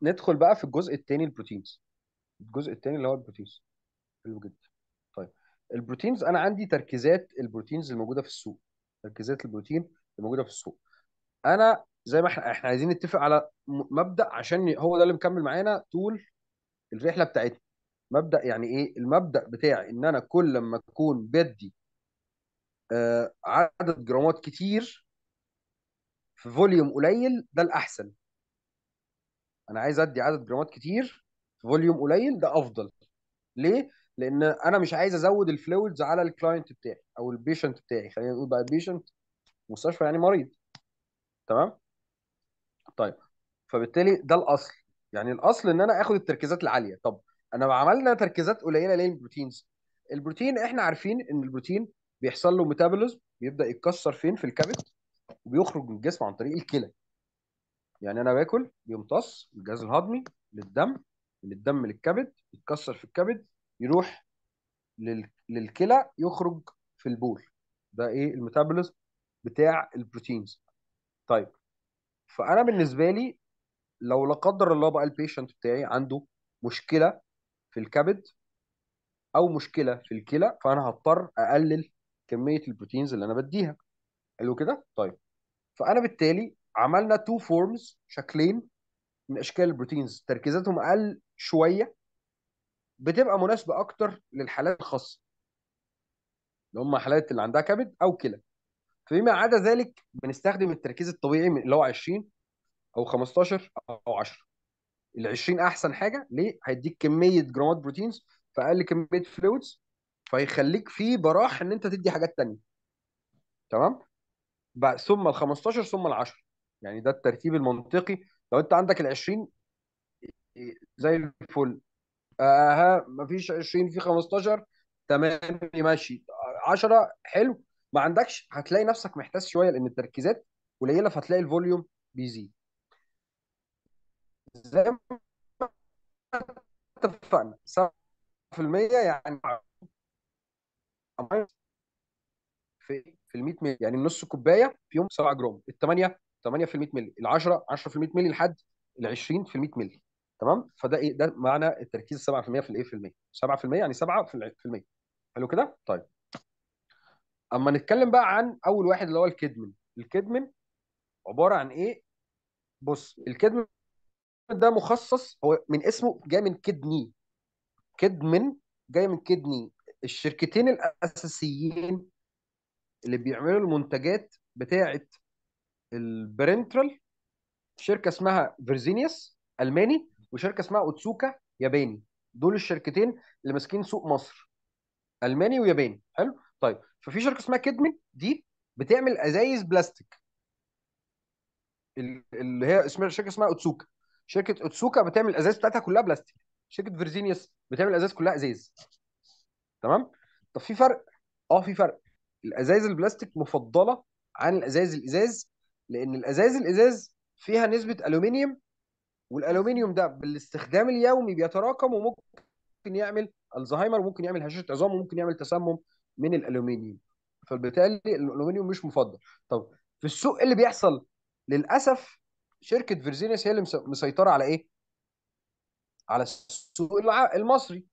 ندخل بقى في الجزء الثاني، البروتينز. الجزء الثاني اللي هو البروتينز. حلو جدا. طيب، البروتينز انا عندي تركيزات البروتينز الموجوده في السوق. تركيزات البروتين الموجوده في السوق. انا زي ما احنا عايزين نتفق على مبدأ، عشان هو ده اللي مكمل معانا طول الرحله بتاعتنا. مبدأ يعني ايه؟ المبدأ بتاعي ان انا كل ما اكون بدي عدد جرامات كتير في فوليوم قليل، ده الاحسن. انا عايز ادي عدد جرامات كتير في فوليوم قليل، ده افضل. ليه؟ لان انا مش عايز ازود الفلويدز على الكلاينت بتاعي او البيشنت بتاعي. خلينا نقول بقى البيشنت، مستشفى يعني مريض. تمام. طيب، فبالتالي ده الاصل. يعني الاصل ان انا اخد التركيزات العاليه. طب انا عملنا تركيزات قليله ليه البروتينز؟ البروتين احنا عارفين ان البروتين بيحصل له ميتابوليزم، بيبدا يتكسر فين؟ في الكبد، وبيخرج من الجسم عن طريق الكلى. يعني انا باكل، بيمتص الجهاز الهضمي للدم، من الدم للكبد، يتكسر في الكبد، يروح للكلى، يخرج في البول. ده ايه؟ الميتابوليزم بتاع البروتينز. طيب، فانا بالنسبه لي، لو لا قدر الله بقى البيشنت بتاعي عنده مشكله في الكبد او مشكله في الكلى، فانا هضطر اقلل كميه البروتينز اللي انا بديها. حلو كده. طيب، فانا بالتالي عملنا تو فورمز، شكلين من اشكال البروتينز تركيزاتهم اقل شويه، بتبقى مناسبه اكتر للحالات الخاصه، اللي هم حالات اللي عندها كبد او كلى. فيما عدا ذلك بنستخدم التركيز الطبيعي اللي هو 20 او 15 او 10. ال 20 احسن حاجه. ليه؟ هيديك كميه جرامات بروتينز في اقل كميه فلويدز، فيخليك في براح ان انت تدي حاجات تانية. تمام. بعد ثم ال 15 ثم ال 10. يعني ده الترتيب المنطقي. لو انت عندك ال 20 زي الفل. ها، مفيش 20 في 15، تمام ماشي. 10 حلو. ما عندكش، هتلاقي نفسك محتاس شويه لان التركيزات قليله، فهتلاقي الفوليوم بيزيد. زي ما اتفقنا 7% يعني في ال 100 مللي. يعني النص كوبايه فيهم 7 جرام، الثمانيه 8 في ال 100 مللي، ال 10 10 في ال 100 مللي، لحد ال 20 في ال 100 مللي. تمام. فده ايه؟ ده معنى التركيز 7% في الايه؟ في المية. 7% يعني 7 في المية. حلو كده. طيب، اما نتكلم بقى عن اول واحد اللي هو الكدمن. الكدمن عباره عن ايه؟ بص، الكدمن ده مخصص، هو من اسمه جاي من كدني. كدمن جاي من كدني. الشركتين الاساسيين اللي بيعملوا المنتجات بتاعه البرنترال، شركه اسمها فيرزينيوس الماني، وشركه اسمها اوتسوكا ياباني. دول الشركتين اللي ماسكين سوق مصر، الماني وياباني. حلو. طيب، ففي شركه اسمها كيدمن دي بتعمل ازايز بلاستيك، اللي هي اسمها شركه اسمها اوتسوكا. شركه اوتسوكا بتعمل الازايز بتاعتها كلها بلاستيك. شركه فيرزينيوس بتعمل الازايز كلها ازاز. تمام. طب في فرق؟ اه، في فرق. الازايز البلاستيك مفضله عن الازايز الازاز، لان الازايز الازاز فيها نسبه الومنيوم، والالومنيوم ده بالاستخدام اليومي بيتراكم، وممكن يعمل الزهايمر، وممكن يعمل هشاشه عظام، وممكن يعمل تسمم من الالومنيوم. فبالتالي الالومنيوم مش مفضل. طب في السوق إيه اللي بيحصل؟ للاسف شركه فيرزينيوس هي اللي مسيطره على ايه؟ على السوق المصري.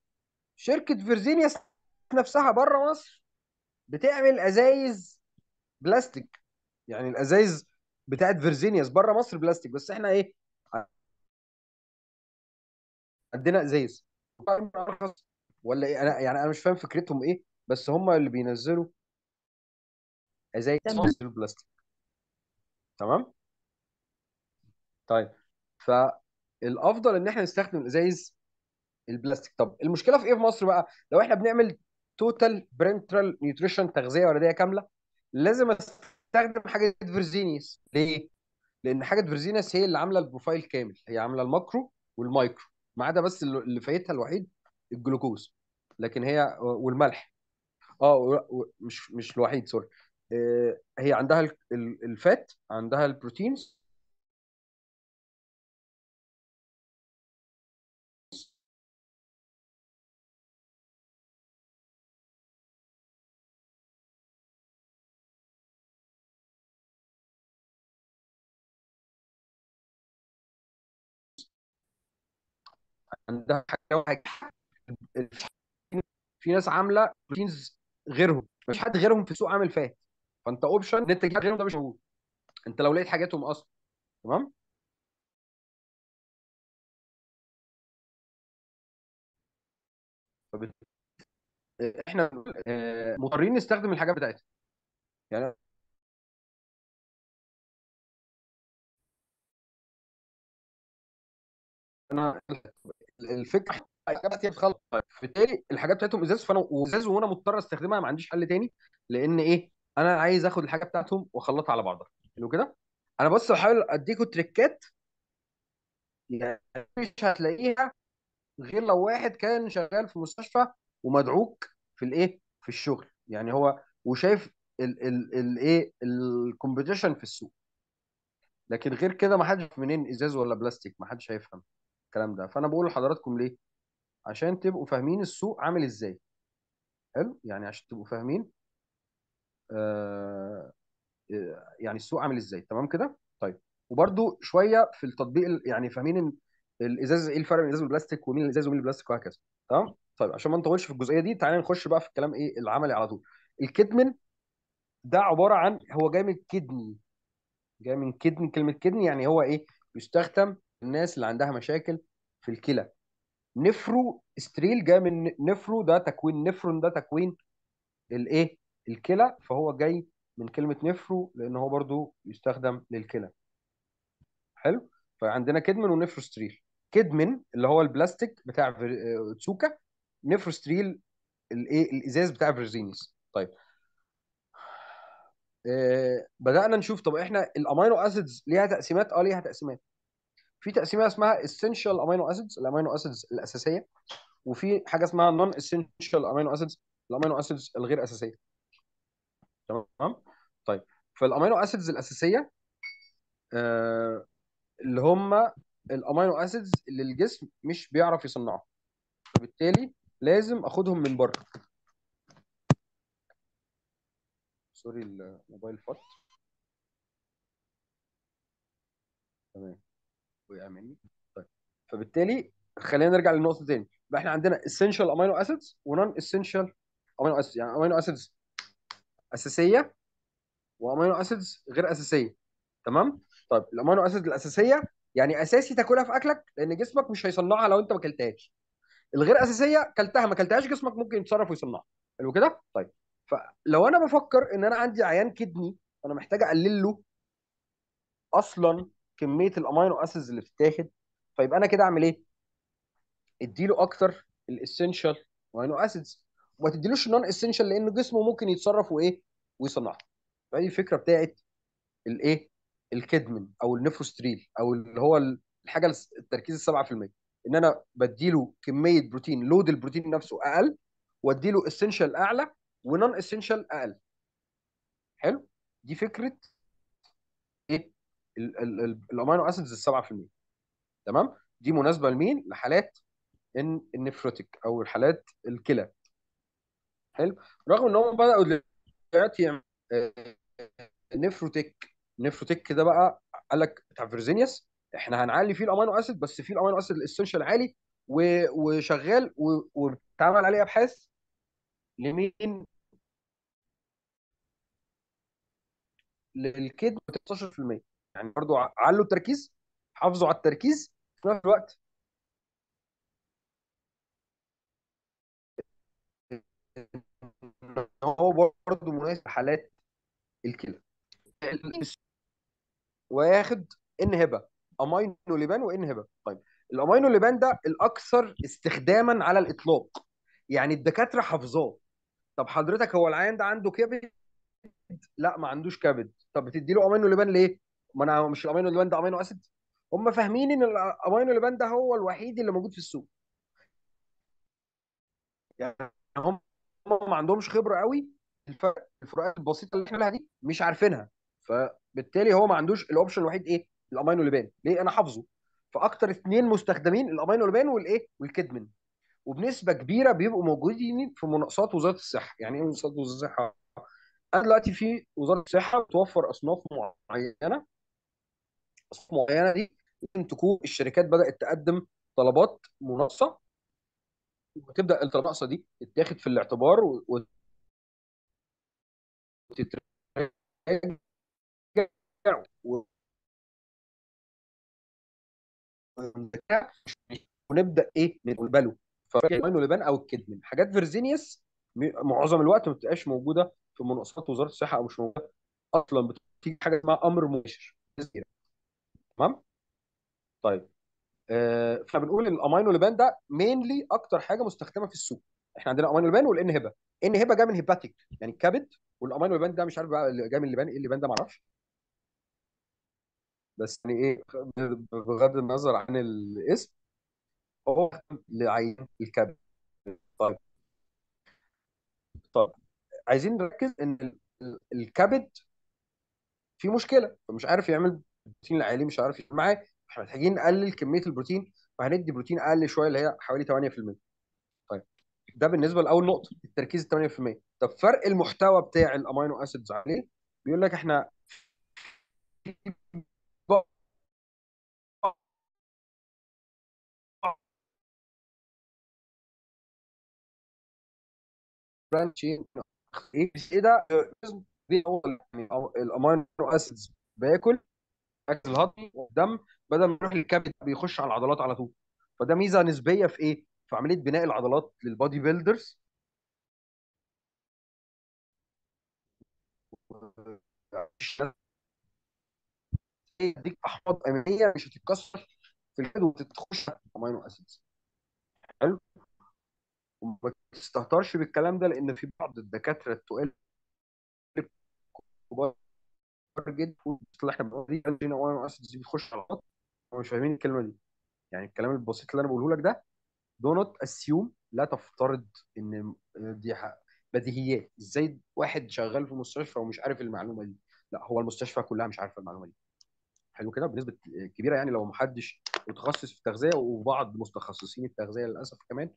شركه فيرزينيوس نفسها بره مصر بتعمل ازايز بلاستيك. يعني الازايز بتاعت فيرزينيوس بره مصر بلاستيك، بس احنا ايه؟ عندنا ازايز ارخص. ولا ايه؟ انا يعني انا مش فاهم فكرتهم ايه، بس هم اللي بينزلوا ازايز تمام. البلاستيك. تمام. طيب، فالافضل ان احنا نستخدم الازايز البلاستيك. طب المشكله في ايه في مصر بقى؟ لو احنا بنعمل توتال برنترال نيوتريشن، تغذيه ولديه كامله، لازم استخدم حاجه فيرزينيوس. ليه؟ لان حاجه فيرزينيوس هي اللي عامله البروفايل كامل، هي عامله الماكرو والمايكرو، ما عدا بس اللي فايتها الوحيد الجلوكوز. لكن هي والملح. اه، مش الوحيد، سوري. هي عندها الفات، عندها البروتينز. عندها حاجه وحاجة. في ناس عامله بروتينز غيرهم، مش حد غيرهم في السوق عامل فات، فانت اوبشن ان انت تجيب غيرهم ده مش موجود، انت لو لقيت حاجاتهم اصلا. تمام. احنا مضطرين نستخدم الحاجات بتاعتها. يعني انا الفكره الحاجات بتاعتي بتخلص، بالتالي الحاجات بتاعتهم ازاز، فانا وازاز وانا مضطر استخدمها، ما عنديش حل تاني، لان ايه، انا عايز اخد الحاجه بتاعتهم واخلطها على بعضها. حلو كده. انا بس بحاول اديكم تريكات، يعني مش هتلاقيها غير لو واحد كان شغال في مستشفى ومدعوك في الايه في الشغل، يعني هو وشايف الايه الكومبيتيشن في السوق. لكن غير كده ما حدش منين ازاز ولا بلاستيك، ما حدش هيفهم الكلام ده. فانا بقول لحضراتكم ليه؟ عشان تبقوا فاهمين السوق عامل ازاي. حلو، يعني عشان تبقوا فاهمين آه يعني السوق عامل ازاي. تمام كده. طيب، وبرده شويه في التطبيق يعني فاهمين ان الازاز ايه الفرق بين الازاز والبلاستيك، ومين الازاز ومين البلاستيك، وهكذا. تمام. طيب، عشان ما نطولش في الجزئيه دي، تعالى نخش بقى في الكلام ايه العملي على طول. الكدمن ده عباره عن، هو جاي من كدني، جاي من كدني. كلمه كدني يعني هو ايه، يستخدم الناس اللي عندها مشاكل في الكلى. نفرو ستريل جاي من نفرو، ده تكوين نفرون، ده تكوين الايه الكلى، فهو جاي من كلمه نفرو لان هو برضو يستخدم للكلى. حلو. فعندنا كدمن ونفروستريل. كدمن اللي هو البلاستيك بتاع تسوكا، نفروستريل الايه الازاز بتاع فيرزينيس. طيب، بدأنا نشوف طب احنا الامينو اسيدز ليها تقسيمات، ليها تقسيمات. في تقسيمه اسمها essential امينو اسيدز، الامينو اسيدز الاساسيه، وفي حاجه اسمها non essential امينو اسيدز، الامينو اسيدز الغير اساسيه. تمام. طيب، فالامينو اسيدز الاساسيه آه، اللي هم الامينو اسيدز اللي الجسم مش بيعرف يصنعها، فبالتالي لازم اخدهم من بره. سوري، الموبايل فط. تمام، وقع مني. طيب، فبالتالي خلينا نرجع للنقطه تاني. يبقى احنا عندنا essential امينو اسيدز ونون essential امينو اسيدز، يعني امينو اسيدز اساسيه وامينو اسيدز غير اساسيه. تمام. طيب، الامينو اسيدز الاساسيه يعني اساسي تاكلها في اكلك لان جسمك مش هيصنعها لو انت ما اكلتهاش. الغير اساسيه كلتها ما كلتهاش جسمك ممكن يتصرف ويصنعها. حلو كده. طيب، فلو انا بفكر ان انا عندي عيان كدني، انا محتاج اقلل له اصلا كميه الامينو اسيدز اللي بتتاخد، فيبقى انا كده اعمل ايه؟ اديله اكتر الاسينشال امينو اسيدز، وما تديلوش النون اسينشال لان جسمه ممكن يتصرف وايه ويصنعها. فدي الفكره بتاعت الايه الكدمن او النفروستريل، او اللي هو الحاجه التركيز ال 7%، ان انا بديله كميه بروتين، لود البروتين نفسه اقل، واديله اسينشال اعلى ونون اسينشال اقل. حلو. دي فكره ايه الامينو اسيدز ال 7%. تمام. دي مناسبه لمين؟ لحالات النفروتيك او الحالات الكلى. حلو. رغم ان هم بداوا دلوقتي يعملوا نفروتيك. نفروتيك ده بقى قال لك بتاع فيرزينيوس، احنا هنعلي فيه الامينو اسيد، بس فيه الامينو اسيد الاسنشال عالي وشغال وبتعمل عليه ابحاث لمين؟ للكدني 13%. يعني برضو علوا التركيز، حافظوا على التركيز في نفس الوقت. هو برضو مناسب لحالات الكلى. واخد انهبه، امينو لبان وانهبه. طيب، الامينو لبان ده الاكثر استخداما على الاطلاق، يعني الدكاتره حافظاه. طب حضرتك هو العيان ده عنده كبد؟ لا، ما عندوش كبد. طب بتدي له امينو لبان ليه؟ ما انا مش الامينو لبان ده امينو اسيد. هم فاهمين ان الامينو لبان ده هو الوحيد اللي موجود في السوق، يعني هم ما عندهمش خبره قوي. الفروقات البسيطه اللي احنا بنقولها دي مش عارفينها، فبالتالي هو ما عندوش الاوبشن الوحيد ايه؟ الامينو لبان. ليه؟ انا حافظه. فاكتر اثنين مستخدمين الامينو لبان والايه والكدمن، وبنسبه كبيره بيبقوا موجودين في مناقصات وزاره الصحه. يعني ايه مناقصات وزاره الصحه؟ انا دلوقتي في وزاره الصحه بتوفر اصناف معينه، اصناف معينه دي ممكن تكون الشركات بدات تقدم طلبات مناقصه، وتبدا المناقصه دي تتاخد في الاعتبار وتتراجع ونبدا ايه نقبله. فالامينو لبان او الكدمن حاجات فيرزينيوس معظم الوقت ما بتبقاش موجوده في مناقصات وزاره الصحه، او مش موجوده اصلا، بتيجي حاجه اسمها امر مباشر. تمام. طيب فبنقول الامينو لبان ده مينلي اكتر حاجه مستخدمه في السوق. احنا عندنا امينو لبان والان هبه. ان هبه جاي من هيباتيك يعني الكبد، والامينو لبان ده مش عارف بقى اللي جاي من اللبان ايه، اللبان ده ما اعرفش، بس يعني ايه، بغض النظر عن الاسم، هو لعين الكبد. طيب. طب عايزين نركز ان الكبد فيه مشكله، فمش عارف يعمل البروتين العالي، مش عارف يعمل معاه. احنا محتاجين نقلل كميه البروتين، فهندي بروتين اقل شويه اللي هي حوالي 8%. طيب ده بالنسبه لاول نقطه التركيز 8%. طب فرق المحتوى بتاع الامينو اسيدز عليه، بيقول لك احنا برانشين. ايه ده؟ هو يعني الامينو اسيدز بياكل اكل الهضمي والدم، بدل ما يروح للكبد بيخش على العضلات على طول. فده ميزه نسبيه في ايه؟ في عمليه بناء العضلات للبادي بيلدرز. يديك احماض امينيه مش هتتكسر في الكبد وتتخش على الامينو اسيدز. حلو. وما تستهترش بالكلام ده، لان في بعض الدكاتره التقال كبار جدا اللي احنا بنقول دي امينو اسيدز دي بتخش على العضلات، هم مش فاهمين الكلمه دي. يعني الكلام البسيط اللي انا بقوله لك ده، دو نوت اسيوم، لا تفترض ان دي بديهيات. ازاي واحد شغال في مستشفى ومش عارف المعلومه دي؟ لا، هو المستشفى كلها مش عارفه المعلومه دي. حلو كده، بنسبه كبيره يعني، لو محدش متخصص في التغذيه، وبعض متخصصين التغذيه للاسف كمان،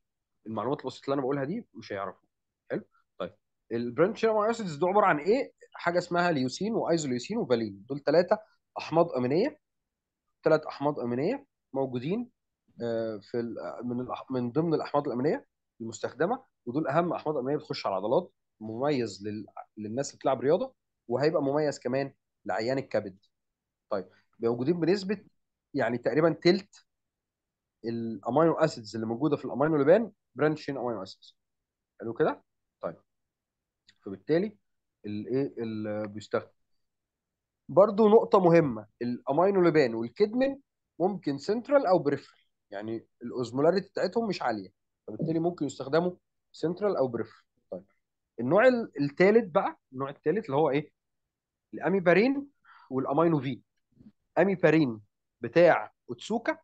المعلومات البسيطه اللي انا بقولها دي مش هيعرفوا. حلو. طيب البرانش امينو اسيدز دول عباره عن ايه؟ حاجه اسمها ليوسين وايزوليوسين وفالين، دول ثلاثه احماض امينيه. ثلاث احماض امينيه موجودين في من ضمن الاحماض الامينيه المستخدمه، ودول اهم احماض امينيه بتخش على العضلات. مميز للناس اللي بتلعب رياضه، وهيبقى مميز كمان لعيان الكبد. طيب موجودين بنسبه يعني تقريبا تلت الامينو اسيدز اللي موجوده في الامينو لبان برانشين امينو اسيدز. حلو كده. طيب فبالتالي الايه اللي بيستخدم برضو نقطة مهمة، الامينو لبان والكدمن ممكن سنترال او بريفرال، يعني الاوزمولاريتي بتاعتهم مش عالية، فبالتالي ممكن يستخدموا سنترال او بريفرال. طيب النوع الثالث بقى، النوع الثالث اللي هو ايه؟ الاميبارين والامينوفين. اميبارين بتاع اوتسوكا،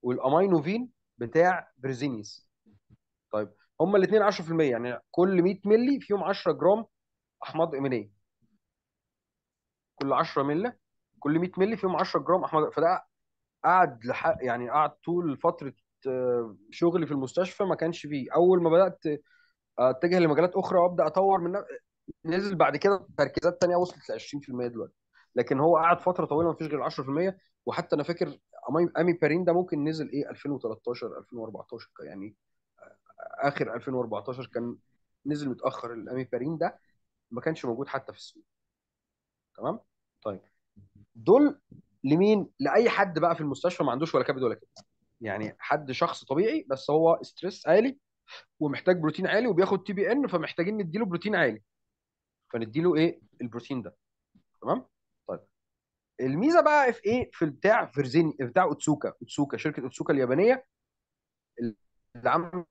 والامينوفين بتاع بريزينيس. طيب هما الاثنين 10%، يعني كل 100 مللي فيهم 10 جرام احماض امينيه. كل 10 مللي، كل 100 مللي فيهم 10 جرام احماض. فده قعد يعني قعد طول فتره شغلي في المستشفى ما كانش فيه. اول ما بدات اتجه لمجالات اخرى وابدا اطور من نزل بعد كده تركيزات تانية وصلت ل 20% دلوقتي. لكن هو قعد فتره طويله ما فيش غير 10%. وحتى انا فاكر امي بارين ده ممكن نزل ايه 2013 2014 يعني، اخر 2014 كان نزل متاخر الامي بارين ده، ما كانش موجود حتى في السوق. تمام. طيب دول لمين؟ لاي حد بقى في المستشفى ما عندوش ولا كبد ولا كده، يعني حد شخص طبيعي بس هو ستريس عالي ومحتاج بروتين عالي وبياخد تي بي ان، فمحتاجين نديله بروتين عالي، فنديله ايه البروتين ده. تمام. طيب الميزه بقى في ايه؟ في بتاع فيرزين، بتاع اوتسوكا. اوتسوكا شركه اوتسوكا اليابانيه اللي عامله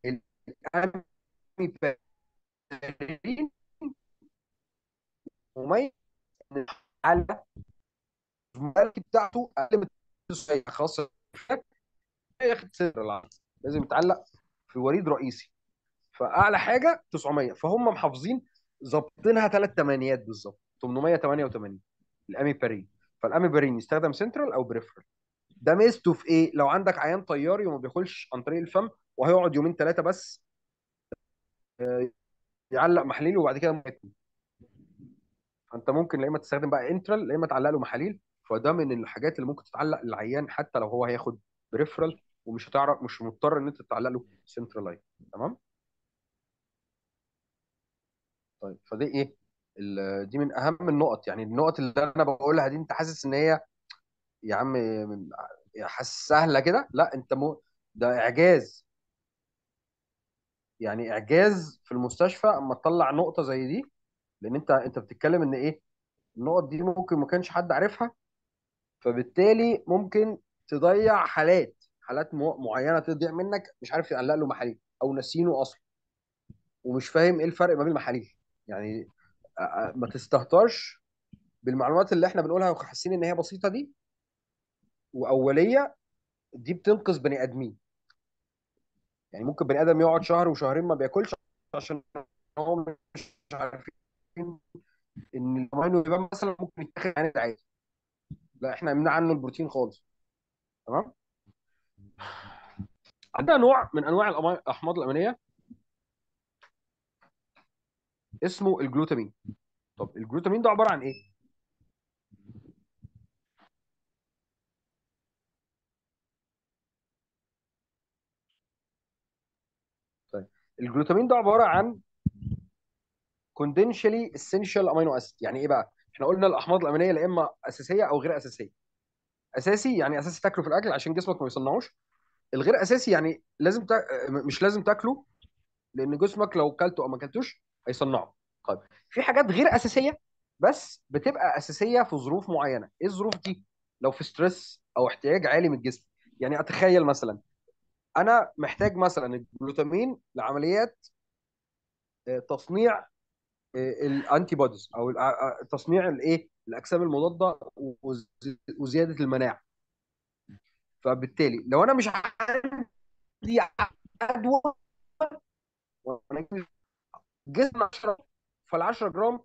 الامي بارين، مميز على الماركت بتاعته اقل من خاصه، ياخد سر العرض، لازم يتعلق في وريد رئيسي، فاعلى حاجه 900، فهم محافظين ظابطينها ثلاث تمانيات بالظبط 888 الامي بارين. فالامي بارين يستخدم سنترال او بريفرال. ده ميزته في ايه؟ لو عندك عيان طياري وما بياكلش عن طريق الفم وهيقعد يومين ثلاثه بس يعلق محاليل وبعد كده ممكن، فانت ممكن لا اما تستخدم بقى انترال، لا اما تعلق له محاليل فده من الحاجات اللي ممكن تتعلق للعيان حتى لو هو هياخد بريفرال، ومش هتعرف، مش مضطر ان انت تعلق له سنترال. تمام. طيب فدي ايه، دي من اهم النقط. يعني النقط اللي انا بقولها دي انت حاسس ان هي يا عم حاسس سهله كده، لا انت ده اعجاز. يعني اعجاز في المستشفى اما تطلع نقطه زي دي، لان انت بتتكلم ان ايه، النقط دي ممكن ما كانش حد عارفها، فبالتالي ممكن تضيع حالات معينه تضيع منك، مش عارف يعلق له محاليل او ناسينه اصلا، ومش فاهم ايه الفرق ما بين المحاليل. يعني ما تستهترش بالمعلومات اللي احنا بنقولها وحاسين ان هي بسيطه دي واوليه. دي بتنقذ بني ادمين. يعني ممكن بني ادم يقعد شهر وشهرين ما بياكلش عشان هو مش عارفين ان الامينو يبقى مثلا ممكن يتاخد عن عادي. لا احنا يمنع عنه البروتين خالص. تمام. عندنا نوع من انواع الاحماض الامينيه اسمه الجلوتامين. طب الجلوتامين ده عباره عن ايه؟ طيب الجلوتامين ده عباره عن كوندنشالي اسينشال امينو اسيد. يعني ايه بقى؟ احنا قلنا الاحماض الامينيه لا اما اساسيه او غير اساسيه. اساسي يعني اساسي تاكله في الاكل عشان جسمك ما يصنعوش. الغير اساسي يعني مش لازم تاكله، لان جسمك لو كلته او ما كلتوش هيصنعه. طيب في حاجات غير اساسيه بس بتبقى اساسيه في ظروف معينه. ايه الظروف دي؟ لو في ستريس او احتياج عالي من الجسم. يعني اتخيل مثلا انا محتاج مثلا الجلوتامين لعمليات تصنيع الانتي بوديز او تصنيع الايه الاجسام المضاده وزياده المناعه. فبالتالي لو انا مش عندي عدوى وانا جسم 10، فال 10 جرام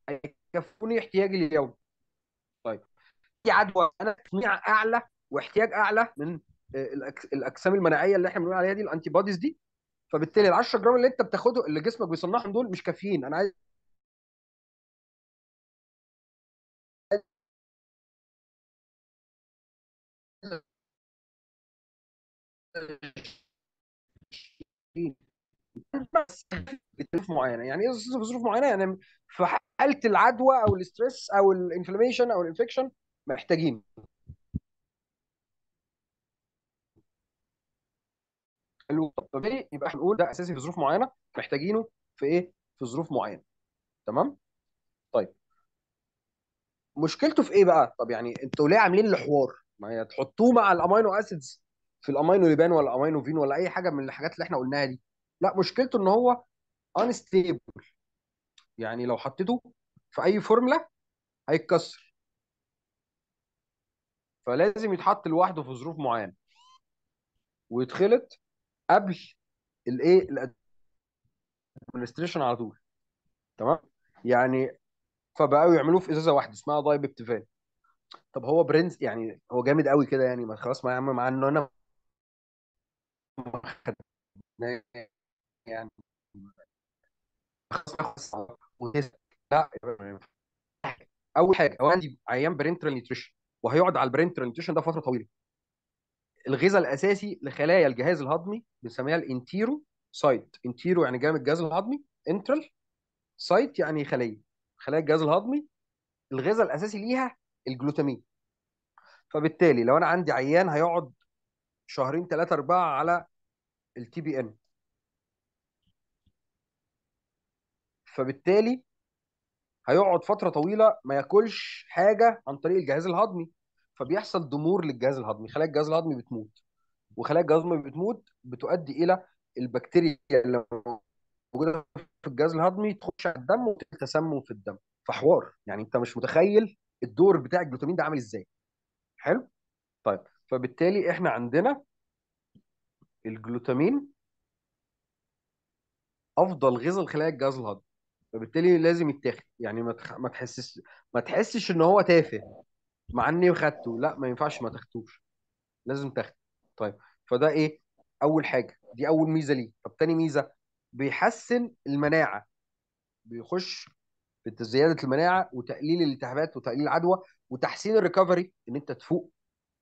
هيكفوني احتياجي اليومي. طيب في عدوى انا تصنيع اعلى واحتياج اعلى من الاجسام المناعيه اللي احنا بنقول عليها دي الانتي بوديز دي. فبالتالي ال 10 جرام اللي انت بتاخده اللي جسمك بيصنعهم دول مش كافيين. انا عايز بس بظروف معينه. يعني ايه في ظروف معينه؟ يعني في حاله العدوى او الاسترس او الانفلاميشن او الانفكشن محتاجين. طبيعي يبقى احنا نقول ده اساسي في ظروف معينه محتاجينه في ايه، في ظروف معينه. تمام. طيب مشكلته في ايه بقى؟ طب يعني انتوا ليه عاملين الحوار؟ ما هي تحطوه مع الامينو اسيدز في الامينو ليبان ولا امينو فين ولا اي حاجه من الحاجات اللي احنا قلناها دي. لا مشكلته ان هو انستيبل. يعني لو حطيته في اي فورمولا هيتكسر. فلازم يتحط لوحده في ظروف معينه ويتخلط قبل الايه الادمنستريشن على طول. تمام. يعني فبقوا يعملوه في ازازه واحده اسمها دايبكتيفان. طب هو برنس يعني هو جامد قوي كده يعني، ما خلاص ما يا عم مع انه انا يعني لا. اول حاجه هو عندي عيان برينترال نيوتريشن وهيقعد على البرينترال نيوتريشن ده فتره طويله. الغذاء الاساسي لخلايا الجهاز الهضمي بنسميها الانتيرو سايت. انتيرو يعني جانب الجهاز الهضمي، انترال سايت يعني خلايا الجهاز الهضمي. الغذاء الاساسي ليها الجلوتامين. فبالتالي لو انا عندي عيان هيقعد شهرين ثلاثه اربعه على التي بي ان، فبالتالي هيقعد فتره طويله ما ياكلش حاجه عن طريق الجهاز الهضمي. فبيحصل ضمور للجهاز الهضمي، خلايا الجهاز الهضمي بتموت. وخلايا الجهاز الهضمي بتموت بتؤدي الى البكتيريا اللي موجوده في الجهاز الهضمي تخش على الدم وتعمل تسمم في الدم. فحوار يعني انت مش متخيل الدور بتاع الجلوتامين ده عامل ازاي. حلو. طيب فبالتالي احنا عندنا الجلوتامين افضل غذاء لخلايا الجهاز الهضمي. فبالتالي لازم يتاخد. يعني ما تحسش ان هو تافه مع اني خدته. لا ما ينفعش ما تاخدوش، لازم تاخده. طيب فده ايه، اول حاجه دي اول ميزه ليه. طب تاني ميزه بيحسن المناعه. بيخش في زياده المناعه وتقليل الالتهابات وتقليل العدوى وتحسين الريكفري، ان انت تفوق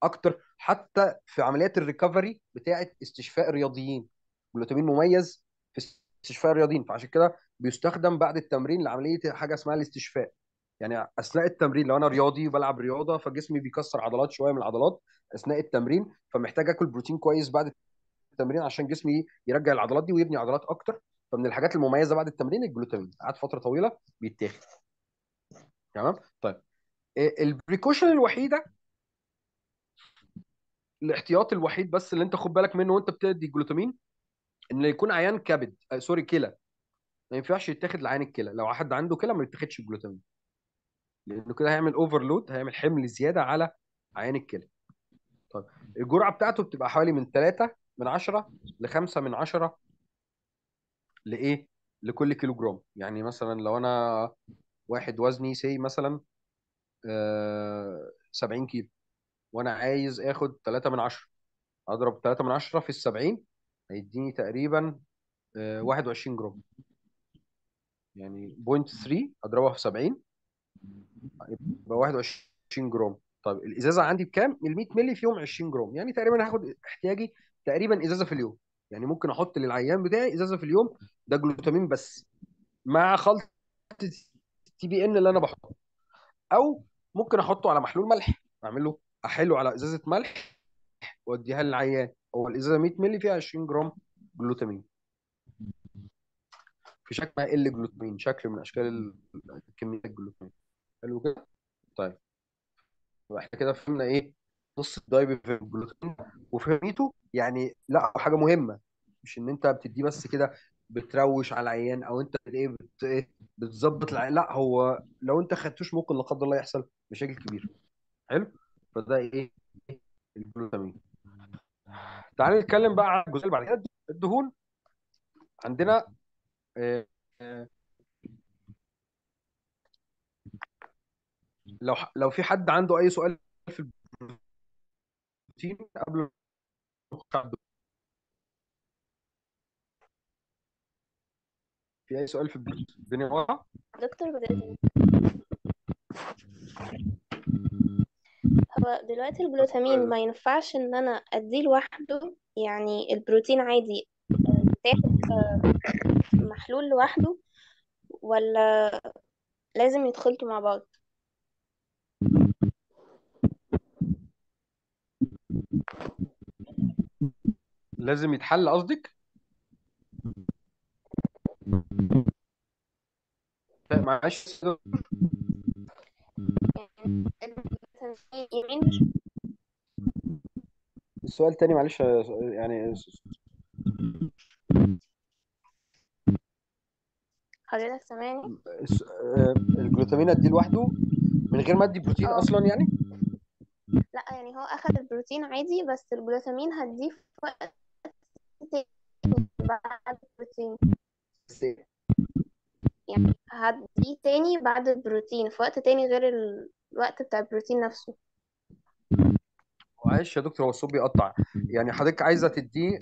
اكتر. حتى في عمليات الريكفري بتاعه استشفاء الرياضيين، الجلوتامين مميز في استشفاء الرياضيين، فعشان كده بيستخدم بعد التمرين لعمليه حاجه اسمها الاستشفاء. يعني اثناء التمرين لو انا رياضي بلعب رياضه فجسمي بيكسر عضلات شويه من العضلات اثناء التمرين، فمحتاج اكل بروتين كويس بعد التمرين عشان جسمي يرجع العضلات دي ويبني عضلات اكتر. فمن الحاجات المميزه بعد التمرين الجلوتامين قعد فتره طويله بيتاخد. تمام. طيب البريكوشن الوحيده، الاحتياط الوحيد بس اللي انت خد بالك منه وانت بتدي الجلوتامين، ان يكون عيان كبد سوري كلى. ما ينفعش يتاخد لعيان الكلى، لو حد عنده كلى ما يتاخدش الجلوتامين، لانه كده هيعمل اوفرلود، هيعمل حمل زياده على عيان الكلى. طيب الجرعه بتاعته بتبقى حوالي من 3 من 10 ل 5 من 10 لايه لكل كيلو جرام. يعني مثلا لو انا واحد وزني سي مثلا 70 كيلو، وانا عايز اخد 3 من 10، اضرب 3 من 10 في ال 70 هيديني تقريبا 21 جرام. يعني 0.3 اضربها في 70 يبقى 21 جرام. طيب الازازه عندي بكام؟ ال 100 مللي فيهم 20 جرام، يعني تقريبا هاخد احتياجي تقريبا ازازه في اليوم. يعني ممكن احط للعيان بتاعي ازازه في اليوم ده جلوتامين بس، مع خلطه التي بي ان اللي انا بحطه، او ممكن احطه على محلول ملح، اعمله احله على ازازه ملح واديها للعيان. هو الازازه 100 مللي فيها 20 جرام جلوتامين، في شكل ما ال جلوتامين، شكل من اشكال كميه الجلوتامين. حلو كده. طيب احنا كده فهمنا ايه قصه دايب في الجلوتامين وفهميته. يعني لا حاجه مهمه، مش ان انت بتديه بس كده بتروش على العيان، او انت ايه ايه بتظبط العيان. لا، هو لو انت خدتوش ممكن لا قدر الله يحصل مشاكل كبيره. حلو. فده ايه الجلوتامين. تعال نتكلم بقى عن الجزء اللي بعد كده، الدهون. عندنا آه، آه، لو في حد عنده اي سؤال في البروتين قبل ما نخش على الدهون. في اي سؤال في البروتين؟ الدنيا واضحه. دكتور هو دلوقتي الجلوتامين ما ينفعش ان انا اديه لوحده؟ يعني البروتين عادي تاخد محلول لوحده، ولا لازم يتخلطوا مع بعض؟ لازم يتحل قصدك؟ معلش الجلوتامين السؤال تاني معلش. يعني حضرتك سامعني؟ الجلوتامين اديه لوحده من غير ما ادي بروتين اه، اصلا يعني؟ لا يعني هو اخد البروتين عادي، بس الجلوتامين هديه في وقت تاني بعد البروتين. بس يعني هديه تاني بعد البروتين في وقت تاني غير الوقت بتاع البروتين نفسه. معلش يا دكتور هو الصوت بيقطع. يعني حضرتك عايزه تديه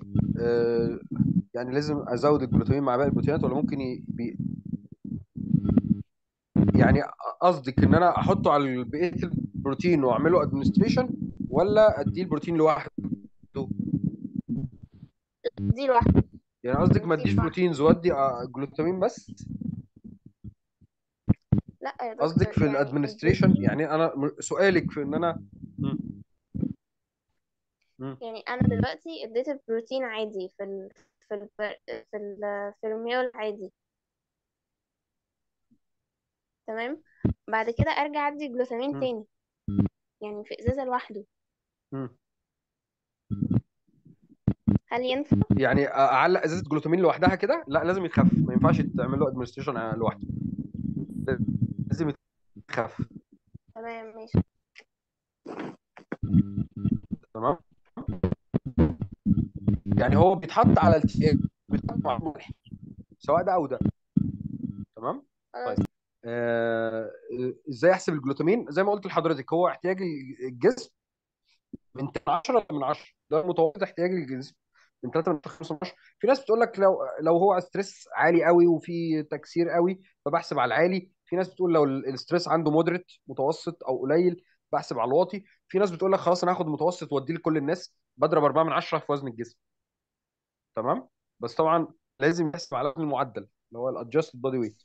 يعني لازم ازود الجلوتامين مع باقي البروتينات، ولا ممكن يعني قصدك ان انا احطه على بقيه البروتين واعمله ادمنستريشن، ولا اديه البروتين لوحده؟ دي لوحده. يعني قصدك ما دي اديش لوحده. بروتينز وادي جلوتامين بس؟ لا يا قصدك دكتور، في يعني الادمنستريشن؟ يعني انا سؤالك في ان انا مم. مم. يعني انا دلوقتي اديت البروتين عادي في الميول عادي. تمام. بعد كده ارجع ادي جلوتامين مم. تاني، يعني في ازازه لوحده. مم. هل ينفع؟ يعني اعلق ازازه جلوتامين لوحدها كده؟ لا، لازم يتخف، ما ينفعش تعمل له ادمنستريشن لوحده، لازم يتخف. تمام ماشي. تمام. يعني هو بيتحط على بيتحط مع الملح، سواء ده او ده. تمام. خلاص. طيب ازاي احسب الجلوتامين؟ زي ما قلت لحضرتك هو احتياج الجسم من 10 من 10، ده متوسط احتياج الجسم من 3 من 5 من 10. في ناس بتقول لك لو هو ستريس عالي قوي وفي تكسير قوي فبحسب على العالي. في ناس بتقول لو الستريس عنده مودريت متوسط او قليل بحسب على الواطي. في ناس بتقول لك خلاص انا هاخد متوسط واديه لكل الناس، بضرب 4 من 10 في وزن الجسم. تمام. بس طبعا لازم يحسب على وزن المعدل اللي هو الادجستد بودي ويت.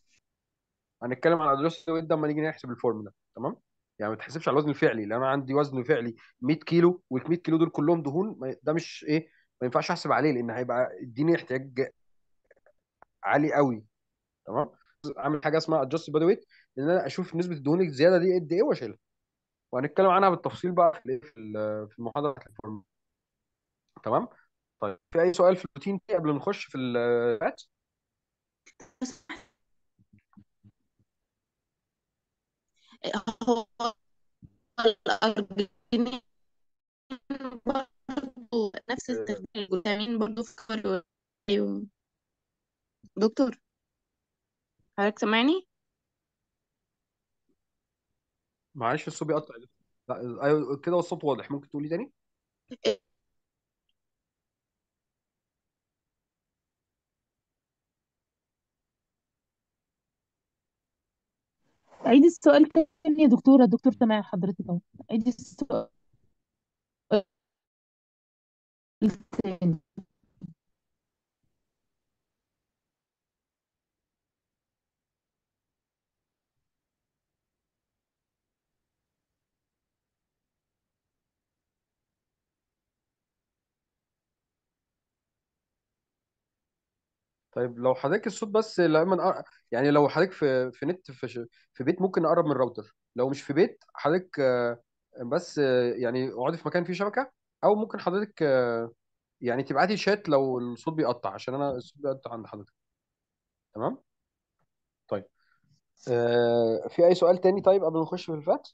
هنتكلم عن الادجستد ويت ده لما نيجي نحسب الفورمولا. تمام. يعني ما تحسبش على الوزن الفعلي، لان انا عندي وزن فعلي 100 كيلو، وال 100 كيلو دول كلهم دهون، ده مش ايه، ما ينفعش احسب عليه لان هيبقى يديني احتياج عالي قوي. تمام. اعمل حاجه اسمها ادجست بادي ويت، ان انا اشوف نسبه الدهون الزياده دي قد ايه واشيلها. وهنتكلم عنها بالتفصيل بقى في المحاضره بتاعت الفورمولا. تمام. طيب في اي سؤال في الروتين قبل ما نخش في الفات؟ هو الأرجينين برضه نفس استخدام الجلوتامين برضه في الكارديو. أيوه دكتور، حضرتك سامعني؟ معلش الصوت بيقطع. لا ايوه كده الصوت واضح، ممكن تقولي تاني؟ عيد السؤال تاني يا دكتورة. الدكتور سامع حضرتك اهو. عيد السؤال تاني. طيب لو حضرتك الصوت بس لما يعني لو حضرتك في نت في بيت ممكن نقرب من الراوتر. لو مش في بيت حضرتك بس يعني اقعدي في مكان فيه شبكة، او ممكن حضرتك يعني تبعتي شات لو الصوت بيقطع، عشان انا الصوت بيقطع عند حضرتك. تمام. طيب في اي سؤال تاني طيب قبل ما نخش في الفات؟